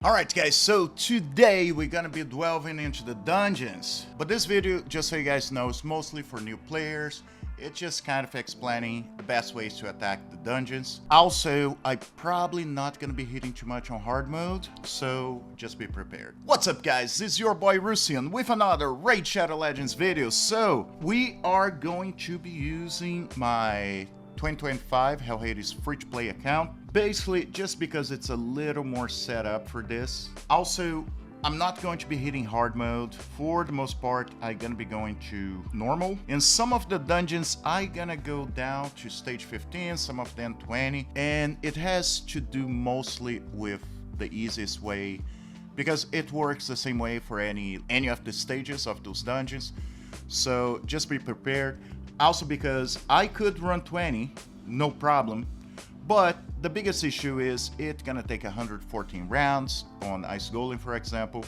Alright guys, so today we're gonna be delving into the dungeons. But this video, just so you guys know, is mostly for new players. It's just kind of explaining the best ways to attack the dungeons. Also, I'm probably not gonna be hitting too much on hard mode, so just be prepared. What's up guys, this is your boy Russian with another Raid Shadow Legends video. So, we are going to be using my 2025 Hell Hades free-to-play account. Basically, just because it's a little more set up for this. Also, I'm not going to be hitting hard mode. For the most part, I'm gonna be going to normal. In some of the dungeons, I'm gonna go down to stage 15, some of them 20. And it has to do mostly with the easiest way, because it works the same way for any of the stages of those dungeons. So just be prepared. Also because I could run 20, no problem. But the biggest issue is it's gonna take 114 rounds on Ice Golem, for example,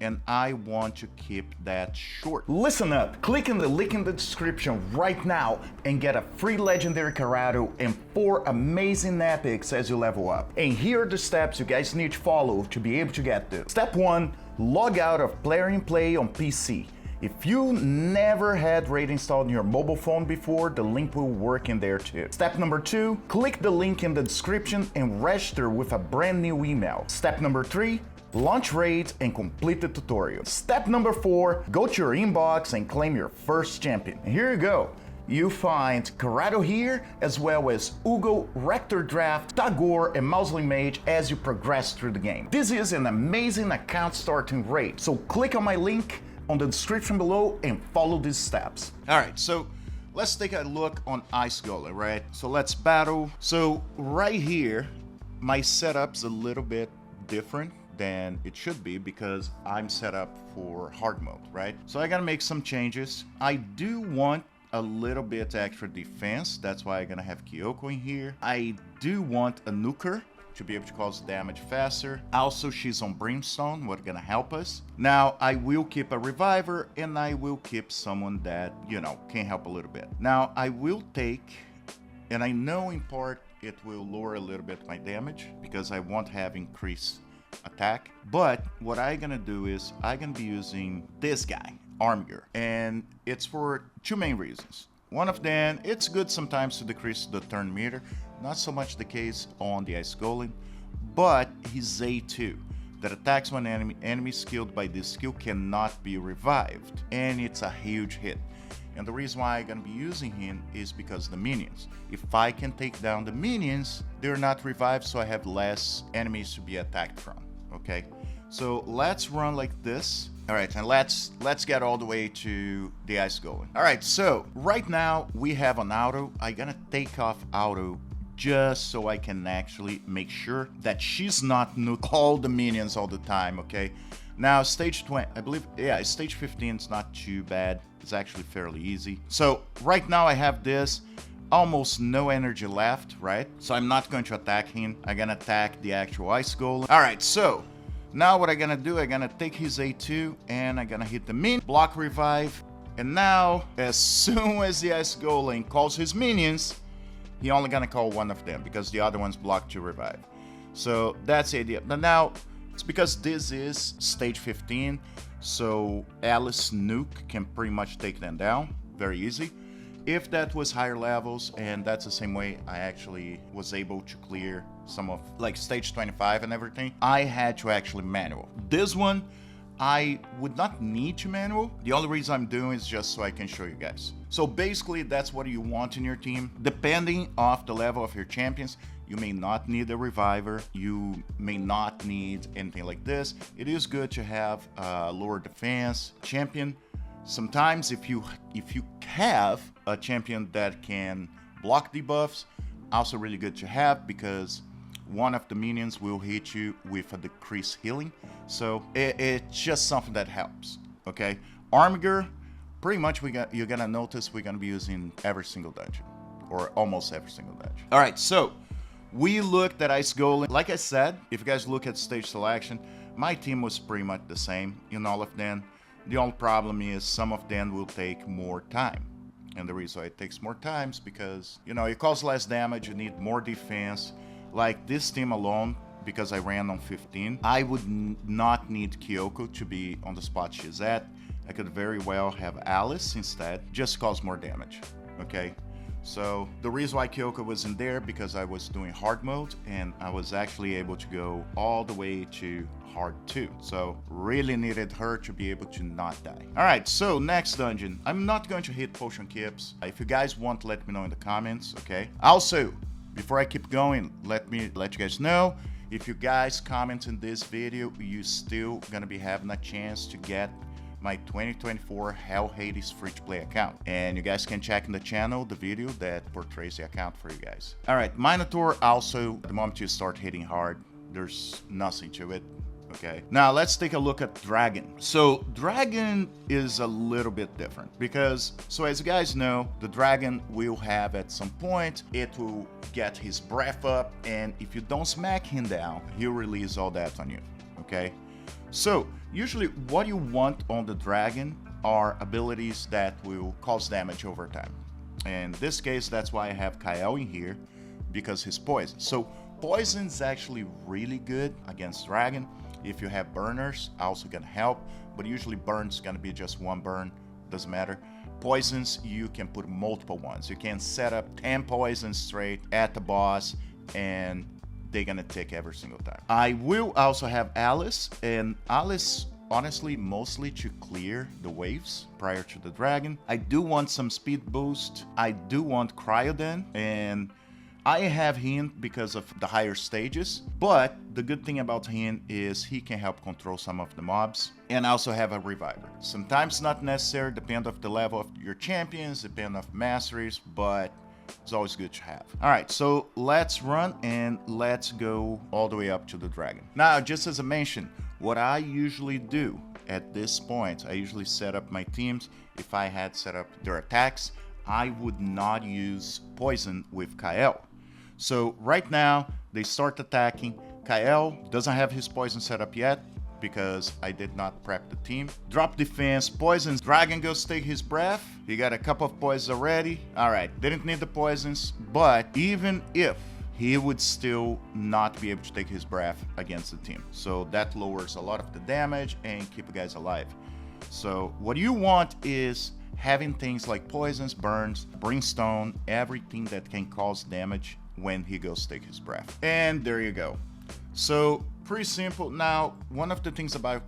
and I want to keep that short. Listen up, click on the link in the description right now and get a free legendary Karato and 4 amazing epics as you level up. And here are the steps you guys need to follow to be able to get this. Step 1, log out of Player in Play on PC. If you never had Raid installed on your mobile phone before, the link will work in there too. Step number 2, click the link in the description and register with a brand new email. Step number 3, launch Raid and complete the tutorial. Step number 4, go to your inbox and claim your first champion. And here you go. You find Karato here, as well as Uugo, Rector Drath, Tagoar, and Mausoleum Mage as you progress through the game. This is an amazing account starting Raid, so click on my link on the description below and follow these steps. Alright, so let's take a look on Ice Golem, right? So let's battle. So right here, my setup's a little bit different than it should be because I'm set up for hard mode, right? So I gotta make some changes. I do want a little bit extra defense, that's why I'm gonna have Kyoko in here. I do want a nuker to be able to cause damage faster. Also, she's on Brimstone, what's gonna help us. Now, I will keep a Reviver, and I will keep someone that, you know, can help a little bit. Now, I will take, and I know in part it will lower a little bit my damage, because I won't have increased attack. But what I'm gonna do is, I'm gonna be using this guy, Armor, and it's for 2 main reasons. One of them, it's good sometimes to decrease the turn meter. Not so much the case on the Ice Golem, but his A2 that attacks when enemy skilled by this skill cannot be revived, and it's a huge hit. And the reason why I'm gonna be using him is because of the minions. If I can take down the minions, they're not revived, so I have less enemies to be attacked from. Okay, so let's run like this. All right, and let's get all the way to the Ice Golem. All right, so right now we have an auto. I'm gonna take off auto just so I can actually make sure that she's not nuke all the minions all the time, okay? Now, stage 20, I believe, yeah, stage 15 is not too bad. It's actually fairly easy. So right now I have this, almost no energy left, right? So I'm not going to attack him. I'm gonna attack the actual Ice Golem. All right, so now what I'm gonna do, I'm gonna take his A2 and I'm gonna hit the min, block revive. And now, as soon as the Ice Golem calls his minions, he only gonna call one of them because the other one's blocked to revive. So that's the idea. But now, it's because this is stage 15, so Alice Nuke can pretty much take them down. Very easy. If that was higher levels, and that's the same way I actually was able to clear some of, like, stage 25 and everything, I had to actually manual. This one, I would not need to manual. The only reason I'm doing is just so I can show you guys. So basically, that's what you want in your team. Depending on the level of your champions, you may not need a Reviver. You may not need anything like this. It is good to have a lower defense champion. Sometimes if you have a champion that can block debuffs, also really good to have because one of the minions will hit you with a decreased healing. So it's just something that helps, okay? Armor, pretty much you're gonna notice we're gonna be using every single dungeon, or almost every single dungeon. All right, so we looked at Ice Golem. Like I said, if you guys look at stage selection, my team was pretty much the same in all of them. The only problem is some of them will take more time. And the reason why it takes more time is because, you know, it causes less damage, you need more defense. Like this team alone, because I ran on 15. I would not need Kyoko to be on the spot she's at. I could very well have Alice instead, just cause more damage, okay? So the reason why Kyoko wasn't there, because I was doing hard mode and I was actually able to go all the way to hard 2. So really needed her to be able to not die. All right, so next dungeon. I'm not going to hit potion kips. If you guys want, let me know in the comments, okay? Also, before I keep going, let me let you guys know, if you guys comment in this video, you still gonna be having a chance to get my 2024 Hell Hades free-to-play account. And you guys can check in the channel the video that portrays the account for you guys. All right, Minotaur also, the moment you start hitting hard, there's nothing to it. Okay, now let's take a look at Dragon. So Dragon is a little bit different because, so as you guys know, the Dragon will have at some point, it will get his breath up, and if you don't smack him down, he'll release all that on you, okay? So usually what you want on the Dragon are abilities that will cause damage over time. In this case, that's why I have Kael in here, because he's poison. So poison's actually really good against Dragon. If you have burners, also can help, but usually burn's gonna be just one burn, doesn't matter. Poisons, you can put multiple ones. You can set up 10 poisons straight at the boss, and they're gonna tick every single time. I will also have Alice, and Alice, honestly, mostly to clear the waves prior to the Dragon. I do want some speed boost. I do want Cryoden, and I have him because of the higher stages, but the good thing about him is he can help control some of the mobs, and also have a reviver. Sometimes not necessary, depend on the level of your champions, depend on masteries, but it's always good to have. All right, so let's run and let's go all the way up to the Dragon. Now, just as I mentioned, what I usually do at this point, I usually set up my teams. If I had set up their attacks, I would not use poison with Kael. So right now, they start attacking. Kael doesn't have his poison set up yet because I did not prep the team. Drop defense, poisons. Dragon goes take his breath. He got a couple of poisons already. All right, didn't need the poisons, but even if, he would still not be able to take his breath against the team. So that lowers a lot of the damage and keep you guys alive. So what you want is having things like poisons, burns, brimstone, everything that can cause damage when he goes take his breath. And there you go. So pretty simple. Now, one of the things about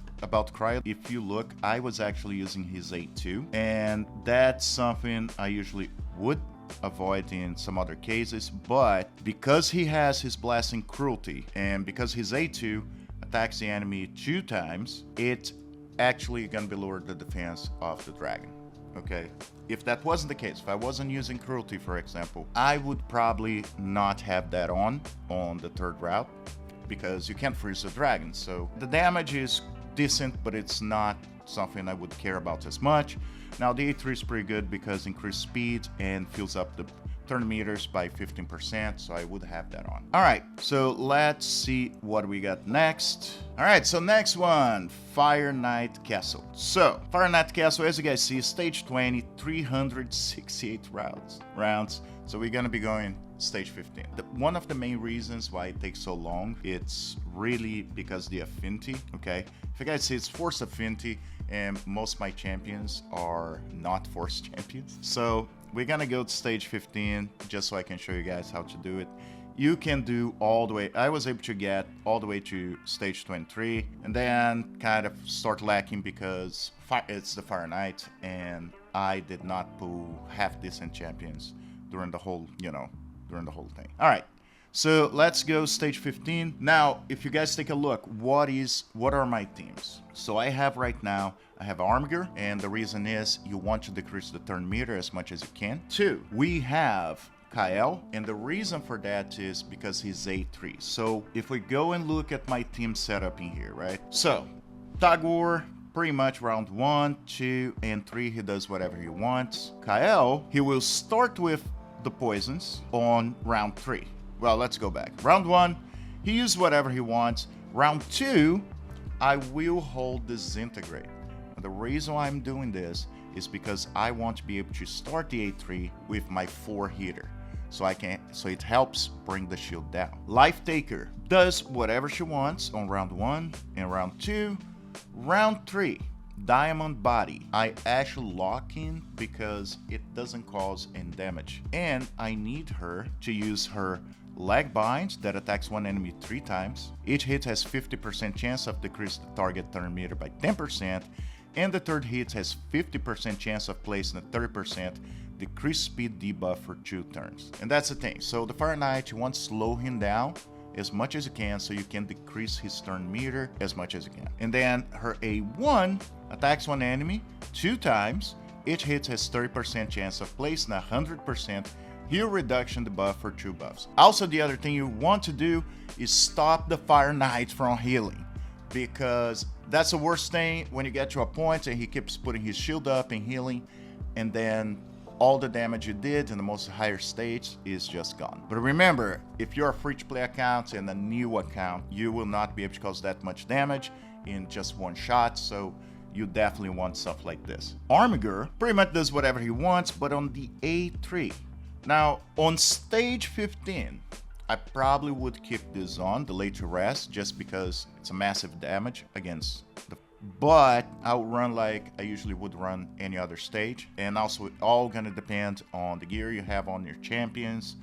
Cryo, if you look, I was actually using his A2, and that's something I usually would avoid in some other cases, but because he has his Blasting Cruelty, and because his A2 attacks the enemy 2 times, it actually gonna be lower the defense of the Dragon. Okay, if that wasn't the case, if I wasn't using Cruelty, for example, I would probably not have that on the third route, because you can't freeze the Dragon. So the damage is decent, but it's not something I would care about as much. Now the A3 is pretty good because increased speed and fills up the turn meters by 15%, so I would have that on. All right, so let's see what we got next. All right, so next one, Fire Knight Castle. So Fire Knight Castle, as you guys see, stage 20, 368 rounds. So we're gonna be going stage 15. One of the main reasons why it takes so long, it's really because the affinity, okay? If you guys see, it's force affinity, and most of my champions are not force champions. So we're gonna go to stage 15 just so I can show you guys how to do it. You can do all the way, I was able to get all the way to stage 23, and then kind of start lacking because it's the Fire Knight, and I did not pull half decent champions during the whole, during the whole thing. All right, so let's go stage 15. Now, if you guys take a look, what are my teams? So I have right now, I have Armger, and the reason is you want to decrease the turn meter as much as you can. 2, we have Kael, and the reason for that is because he's A3. So if we go and look at my team setup in here, right? So Tagoar, pretty much round 1, 2, and 3, he does whatever he wants. Kael, he will start with the poisons on round 3. Well, let's go back. Round 1, he uses whatever he wants. Round 2, I will hold Disintegrate. And the reason why I'm doing this is because I want to be able to start the A3 with my 4 hitter. so it helps bring the shield down. Life Taker does whatever she wants on round 1 and round 2. Round 3, Diamond Body. I actually lock in because it doesn't cause any damage, and I need her to use her Leg Bind that attacks one enemy 3 times. Each hit has 50% chance of decreasing the target turn meter by 10%, and the third hit has 50% chance of placing a 30% decreased speed debuff for 2 turns. And that's the thing. So the Fire Knight, you want to slow him down as much as you can so you can decrease his turn meter as much as you can. And then her A1 attacks one enemy 2 times. Each hit has 30% chance of placing a 100% heal reduction debuff for 2 buffs. Also, the other thing you want to do is stop the Fire Knight from healing, because that's the worst thing when you get to a point and he keeps putting his shield up and healing, and then all the damage you did in the most higher stage is just gone. But remember, if you're a free-to-play account and a new account, you will not be able to cause that much damage in just one shot, so you definitely want stuff like this. Armiger pretty much does whatever he wants, but on the A3. Now, on stage 15, I probably would keep this on, the Lay to Rest, just because it's a massive damage against the... But I'll run like I usually would run any other stage. And also, it all gonna depend on the gear you have on your champions.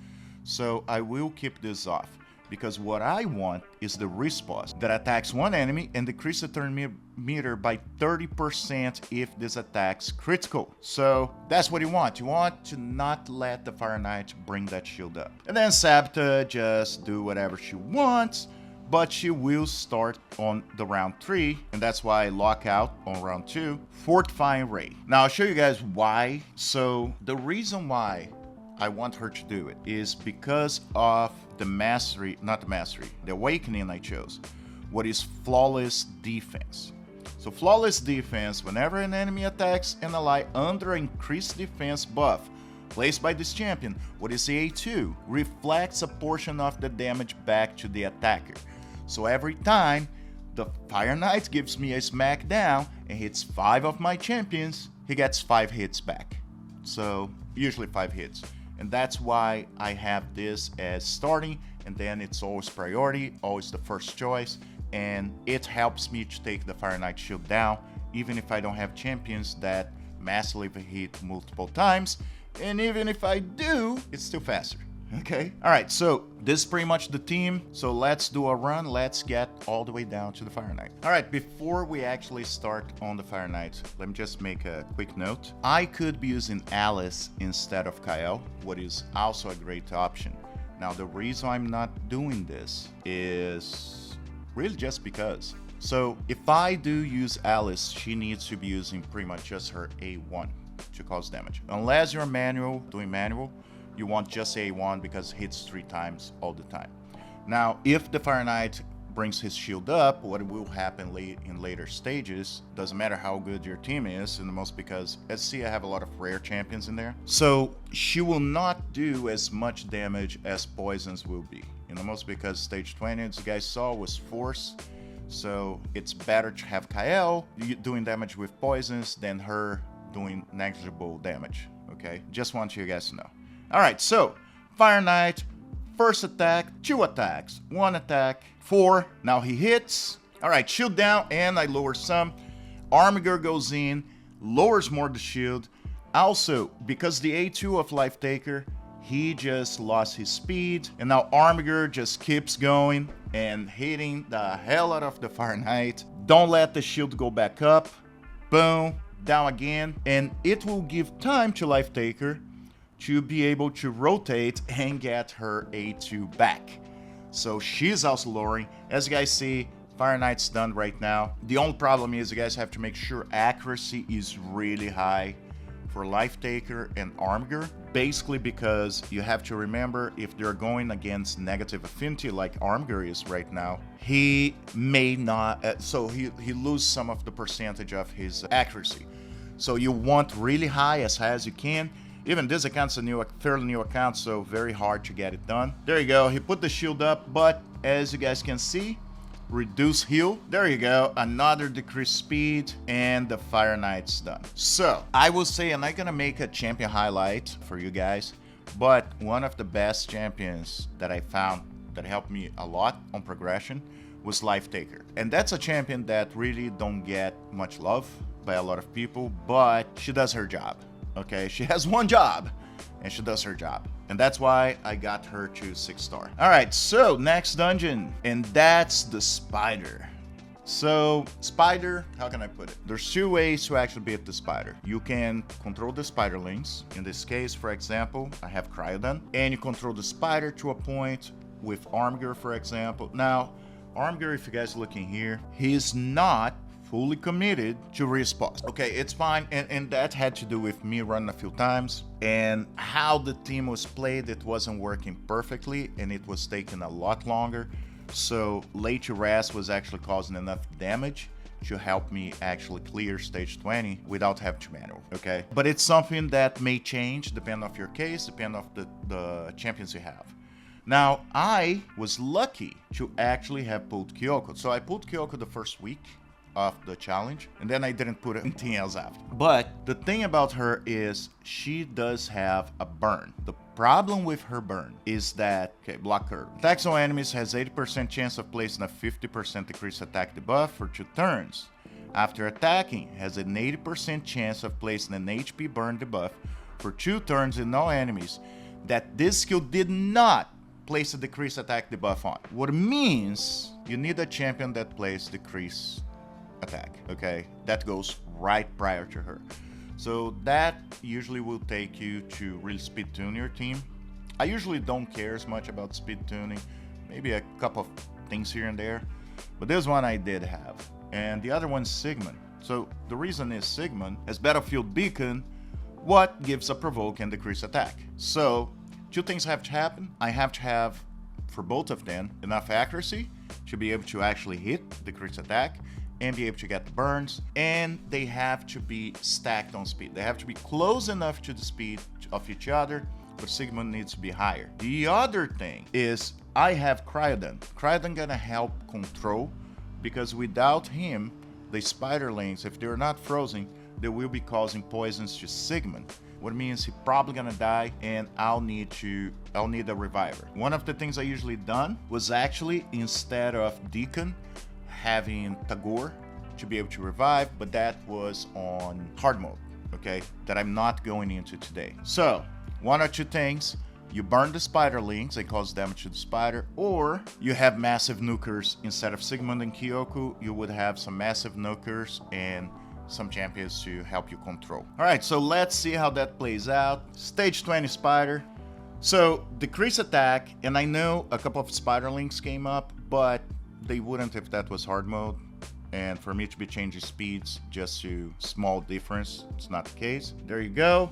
So I will keep this off, because what I want is the respawn that attacks one enemy and decrease the turn meter by 30% if this attacks critical. So that's what you want. You want to not let the Fire Knight bring that shield up. And then Sabta just do whatever she wants, but she will start on the round 3, and that's why I lock out on round 2. Fortifying Ray. Now I'll show you guys why. So the reason why I want her to do it is because of the mastery, not the mastery, the awakening I chose, what is Flawless Defense. So Flawless Defense, whenever an enemy attacks an ally under increased defense buff placed by this champion, what is the A2, reflects a portion of the damage back to the attacker. So every time the Fire Knight gives me a smackdown and hits 5 of my champions, he gets 5 hits back. So usually 5 hits. And that's why I have this as starting, and then it's always priority, always the first choice, and it helps me to take the Fire Knight shield down, even if I don't have champions that massively hit multiple times, and even if I do, it's still faster. Okay, all right, so this is pretty much the team. So let's do a run. Let's get all the way down to the Fire Knight. All right, before we actually start on the Fire Knight, let me just make a quick note. I could be using Alice instead of Kael, what is also a great option. Now, the reason I'm not doing this is really just because. So if I do use Alice, she needs to be using pretty much just her A1 to cause damage. Unless you're doing manual, you want just A1 because it hits 3 times all the time. Now, if the Fire Knight brings his shield up, what will happen in later stages, doesn't matter how good your team is, in the most because, as you see, I have a lot of rare champions in there. So she will not do as much damage as poisons will be. In the most because stage 20, as you guys saw, was force. So it's better to have Kael doing damage with poisons than her doing negligible damage. Okay, just want you guys to know. All right, so Fire Knight, first attack, 2 attacks, 1 attack, 4. Now he hits. All right, shield down, and I lower some. Armiger goes in, lowers more the shield. Also, because the A2 of Life Taker, he just lost his speed, and now Armiger just keeps going and hitting the hell out of the Fire Knight. Don't let the shield go back up. Boom, down again, and it will give time to Life Taker to be able to rotate and get her A2 back. So she's also lowering. As you guys see, Fire Knight's done right now. The only problem is you guys have to make sure accuracy is really high for Life Taker and Armiger. Basically because you have to remember, if they're going against negative affinity like Armiger is right now, he may not, so he loses some of the percentage of his accuracy. So you want really high as you can. Even this account's a fairly new account, so very hard to get it done. There you go, he put the shield up, but as you guys can see, reduce heal. There you go, another decreased speed, and the Fire Knight's done. So, I will say, I'm not gonna make a champion highlight for you guys, But one of the best champions that I found that helped me a lot on progression was Life Taker. And that's a champion that really don't get much love by a lot of people, but she does her job, okay? She has one job, and she does her job. And that's why I got her to 6-star. All right, so next dungeon, and that's the Spider. So, Spider, how can I put it? There's two ways to actually beat the Spider. You can control the Spiderlings. In this case, for example, I have Cryodon, and you control the Spider to a point with Armger, for example. Now, Armger, if you guys are looking here, he's not fully committed to respawn. Okay, it's fine, and that had to do with me running a few times, and how the team was played, it wasn't working perfectly, and it was taking a lot longer. So late to rest was actually causing enough damage to help me actually clear stage 20 without having to manual, okay? But it's something that may change depending on your case, depending on the champions you have. Now, I was lucky to actually have pulled Kyoko. So I pulled Kyoko the first week of the challenge, and then I didn't put anything else after. But the thing about her is she does have a burn. The problem with her burn is that, okay, block curve. Attacks on enemies has 80% chance of placing a 50% decreased attack debuff for 2 turns. After attacking, has an 80% chance of placing an HP burn debuff for 2 turns in all enemies that this skill did not place a decreased attack debuff on. What it means, you need a champion that plays decreased attack, okay? That goes right prior to her. So that usually will take you to really speed tune your team. I usually don't care as much about speed tuning, maybe a couple of things here and there, but this one I did have. And the other one's Sigmund. So the reason is Sigmund, as Battlefield Beacon, what gives a provoke and decrease attack. So 2 things have to happen. I have to have, for both of them, enough accuracy to be able to actually hit decrease attack and be able to get the burns, and they have to be stacked on speed. They have to be close enough to the speed of each other, but Sigmund needs to be higher. The other thing is I have Cryodon. Cryodon gonna help control, because without him, the Spiderlings, if they're not frozen, they will be causing poisons to Sigmund. What means he's probably gonna die, and I'll need a reviver. One of the things I usually done was actually, instead of Deacon, having Tagoar to be able to revive, but that was on hard mode, okay, that I'm not going into today. So 1 or 2 things: you burn the Spiderlings, they cause damage to the spider, or you have massive nukers. Instead of Sigmund and Kyoko, you would have some massive nukers and some champions to help you control. All right, so let's see how that plays out. Stage 20 Spider. So decrease attack, and I know a couple of Spiderlings came up, but they wouldn't if that was hard mode. And for me to be changing speeds just to small difference, it's not the case. There you go.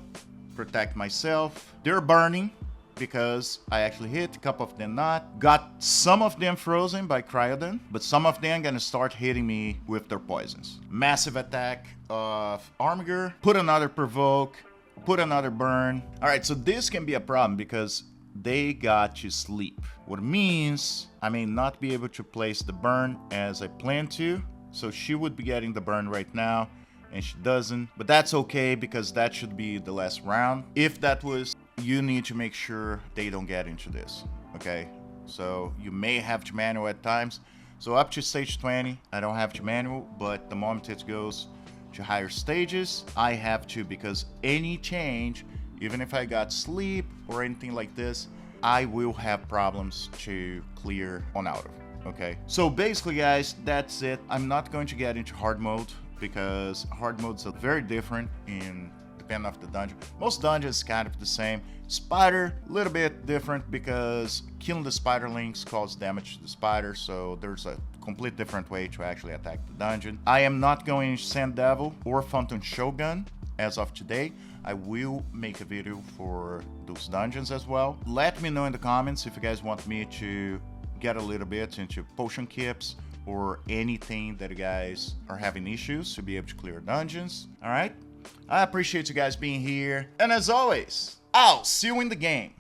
Protect myself. They're burning because I actually hit, a couple of them not. Got some of them frozen by Cryodon, but some of them gonna start hitting me with their poisons. Massive attack of Armger, put another provoke, put another burn. All right, so this can be a problem because they got to sleep. What means I may not be able to place the burn as I plan to. So she would be getting the burn right now, and she doesn't. But that's okay, because that should be the last round. If that was, you need to make sure they don't get into this, okay? So you may have to manual at times. So up to stage 20, I don't have to manual, but the moment it goes to higher stages, I have to, because any change, even if I got sleep or anything like this, I will have problems to clear on out of. Okay, so basically guys, that's it. I'm not going to get into hard mode because hard modes are very different in depending on the dungeon. Most dungeons kind of the same. Spider, a little bit different because killing the Spiderlings causes damage to the spider, so there's a complete different way to actually attack the dungeon. I am not going to Sand Devil or Phantom Shogun as of today. I will make a video for those dungeons as well. Let me know in the comments if you guys want me to get a little bit into potion keeps or anything that you guys are having issues to be able to clear dungeons. All right, I appreciate you guys being here, and as always, I'll see you in the game.